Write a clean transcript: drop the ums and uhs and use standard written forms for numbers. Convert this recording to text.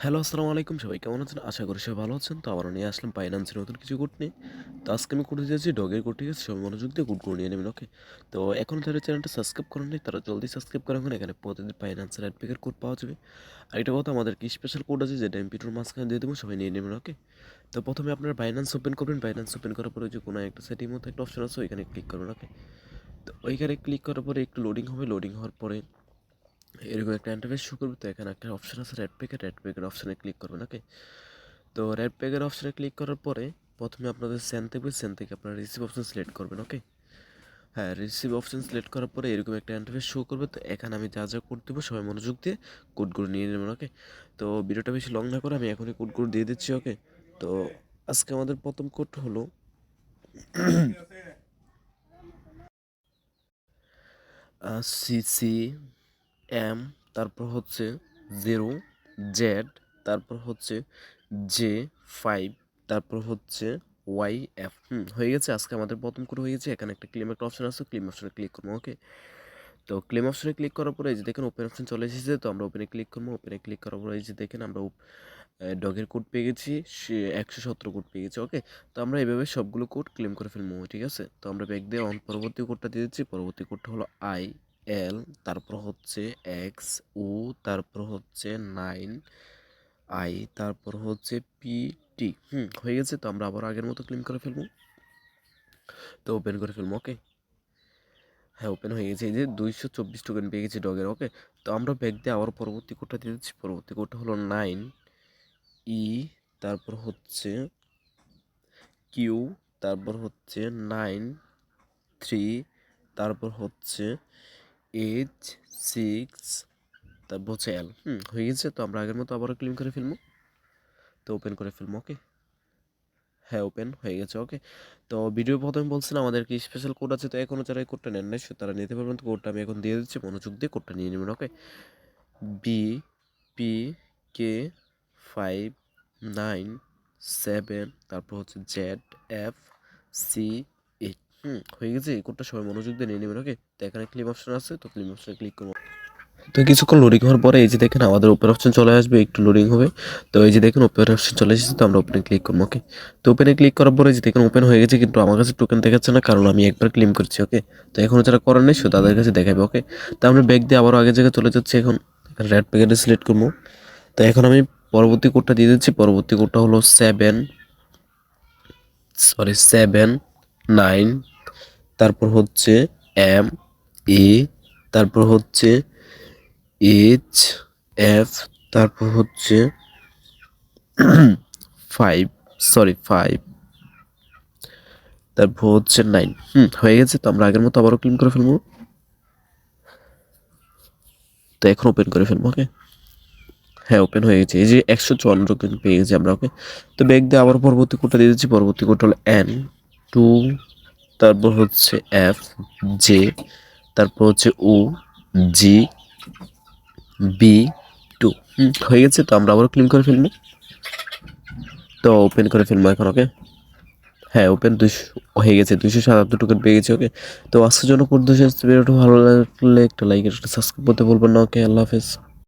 Hello, আসসালামু আলাইকুম। সবাই কেমন আছেন? আশা করি সবাই ভালো আছেন। তো আবারও নিয়ে আসলাম Binance এর নতুন কিছু কোড নিয়ে। তো আজকে আমি করতে যাচ্ছি ডগের কোড, ঠিক আছে? সবাই মনোযোগ দিয়ে কোডগুলো নিয়ে নেবেন, ওকে? তো এখনও যারা চ্যানেলটা সাবস্ক্রাইব করেন নাই তারা জলদি সাবস্ক্রাইব করে রাখুন। এখানে প্রতিদিন Binance এর অ্যাডব্যাকের কোড পাওয়া যাবে। আরেকটা কথা, আমাদের কি স্পেশাল কোড আছে যেটা আমি ভিডিওর মাঝখানে দিয়ে দেবো, সবাই নিয়ে নেবেন, ওকে? তো প্রথমে আপনারা Binance ওপেন করবেন। Binance ওপেন করার পরে যে কোনো একটা সেটিং মতো একটা অপশন আছে, ওইখানে ক্লিক করবেন, ওকে? তো ওইখানে ক্লিক করার পরে একটু লোডিং হবে। লোডিং হওয়ার পরে এরকম একটা ইন্টারফেস শো করবে। তো এখানে একটা অপশন আছে রেড প্যাকেট অপশনে ক্লিক করবেন, ওকে? তো রেড প্যাকের অপশনে ক্লিক করার পরে প্রথমে আপনাদের সেন্ড থেকে আপনারা রিসিভ অপশন সিলেক্ট করবেন, ওকে? হ্যাঁ, রিসিভ অপশন সিলেক্ট করার পরে এরকম একটা ইন্টারফেস শো করবে। তো এখানে আমি যা যা কোড দেবো সবাই মনোযোগ দিয়ে কোডগুলো নিয়ে নেবেন, ওকে? তো ভিডিওটা বেশি লং না করে আমি এখনই কোডগুলো দিয়ে দিচ্ছি, ওকে? তো আজকে আমাদের প্রথম কোড হলো সিসি এম, তারপর হচ্ছে 0 জেড, তারপর হচ্ছে J5, তারপর হচ্ছে YF। হয়ে গেছে। আজকে আমাদের প্রথম করে হয়ে গেছে। এখানে একটা ক্লেম একটা অপশন আছে, ক্লেম অপশনে ক্লিক করবো, ওকে? তো ক্লেম অপশনে ক্লিক করার পরে এই যে দেখেন ওপেন অপশন চলে এসেছে। তো আমরা ওপেনে ক্লিক করবো। ওপেনে ক্লিক করার পরে এই যে দেখেন আমরা ডগের কোড পেয়ে গেছি, সে 117 কোড পেয়ে গেছি, ওকে? তো আমরা এইভাবে সবগুলো কোড ক্লেম করে ফেলবো, ঠিক আছে? তো আমরা ব্যাক দিয়ে পরবর্তী কোডটা দিয়ে দিচ্ছি। পরবর্তী কোডটা হলো IL, তারপর হচ্ছে XO, তারপর হচ্ছে 9I, তারপর হচ্ছে PT। হয়ে গেছে। তো আমরা আবার আগের মতো ক্লেম করে ফেলবো। তো ওপেন করে ফেলবো, ওকে? হ্যাঁ, ওপেন হয়ে গেছে। এই যে 224 টোকেন পেয়ে গেছি ডগের, ওকে? তো আমরা ব্যাক দিয়ে আবার পরবর্তী কোডটা দিয়ে দিচ্ছি। পরবর্তী কোডটা হলো 9E, তারপর হচ্ছে কিউ, তারপর হচ্ছে 9 3, তারপর হচ্ছে H 6, তারপর হচ্ছে L। হয়ে গেছে। তো আমরা আগের মতো আবারও ক্লেম করে ফেলবো। তো ওপেন করে ফেলবো, ওকে? হ্যাঁ, ওপেন হয়ে গেছে, ওকে? তো ভিডিও প্রথমে বলছিলাম আমাদের কি স্পেশাল কোড আছে। তো এখনও যারা এই কোডটা নেন নাই তারা নিতে পারবেন। তো কোডটা আমি এখন দিয়ে দিচ্ছি, মনোযোগ দিয়ে কোডটা নিয়ে নেবেন, ওকে? BPK 597, তারপর হচ্ছে ZFC 8। হয়ে গেছে। এই কোডটা সবাই মনোযোগ দিয়ে নিয়ে নেবেন, ওকে? তো এখানে ক্লেম অপশন আছে, তো ক্লেম অপশনে ক্লিক করবো। তো কিছুক্ষণ লোডিং হওয়ার পরে এই যে দেখেন আমাদের ওপেন অপশন চলে আসবে, একটু লোডিং হবে। তো এই যে দেখেন ওপেন অপশন চলে এসেছে। তো আমরা ওপেনে ক্লিক করবো, ওকে? তো ওপেনে ক্লিক করার পরে যে দেখেন ওপেন হয়ে গেছে, কিন্তু আমার কাছে টোকেন দেখাচ্ছে না, কারণ আমি একবার ক্লেম করছি, ওকে? তো এখনও যারা করেন নাই সে তাদের কাছে দেখাবে, ওকে? তো আমরা ব্যাক দিয়ে আবারও আগের জায়গায় চলে যাচ্ছি। এখন রেড প্যাকেটে সিলেক্ট করবো। তো এখন আমি পরবর্তী কোডটা দিয়ে দিচ্ছি। পরবর্তী কোডটা হলো 7 9, তারপর হচ্ছে ME, তারপর হচ্ছে HF, তারপর হচ্ছে 5, তারপর হচ্ছে 9। হয়ে গেছে। তো আমরা আগের মতো আবারও ক্লিন করে ফেলবো। তো এখন ওপেন করে ফেলবো, ওকে? হ্যাঁ, ওপেন হয়ে গেছে। এই যে 154 টোকেন পেয়ে গেছি আমরা, ওকে? তো ব্যাক দিয়ে আবার পরবর্তী কোডটা দিয়ে দিচ্ছি। পরবর্তী কোডটা হলো N2, তারপর হচ্ছে FJ, তারপর হচ্ছে OGB2। হয়ে গেছে। তো আমরা আবার ক্লিন করে ফেলবো। তো ওপেন করে ফেলবো এখন, ওকে? হ্যাঁ, ওপেন 200 হয়ে গেছে। 277 টোকেন পেয়ে গেছি, ওকে? তো আজকের জন্য কোড 200। ভিডিওটা ভালো লাগলে একটা লাইক একটা সাবস্ক্রাইব করতে বলবেন না, ওকে? আল্লাহ হাফেজ।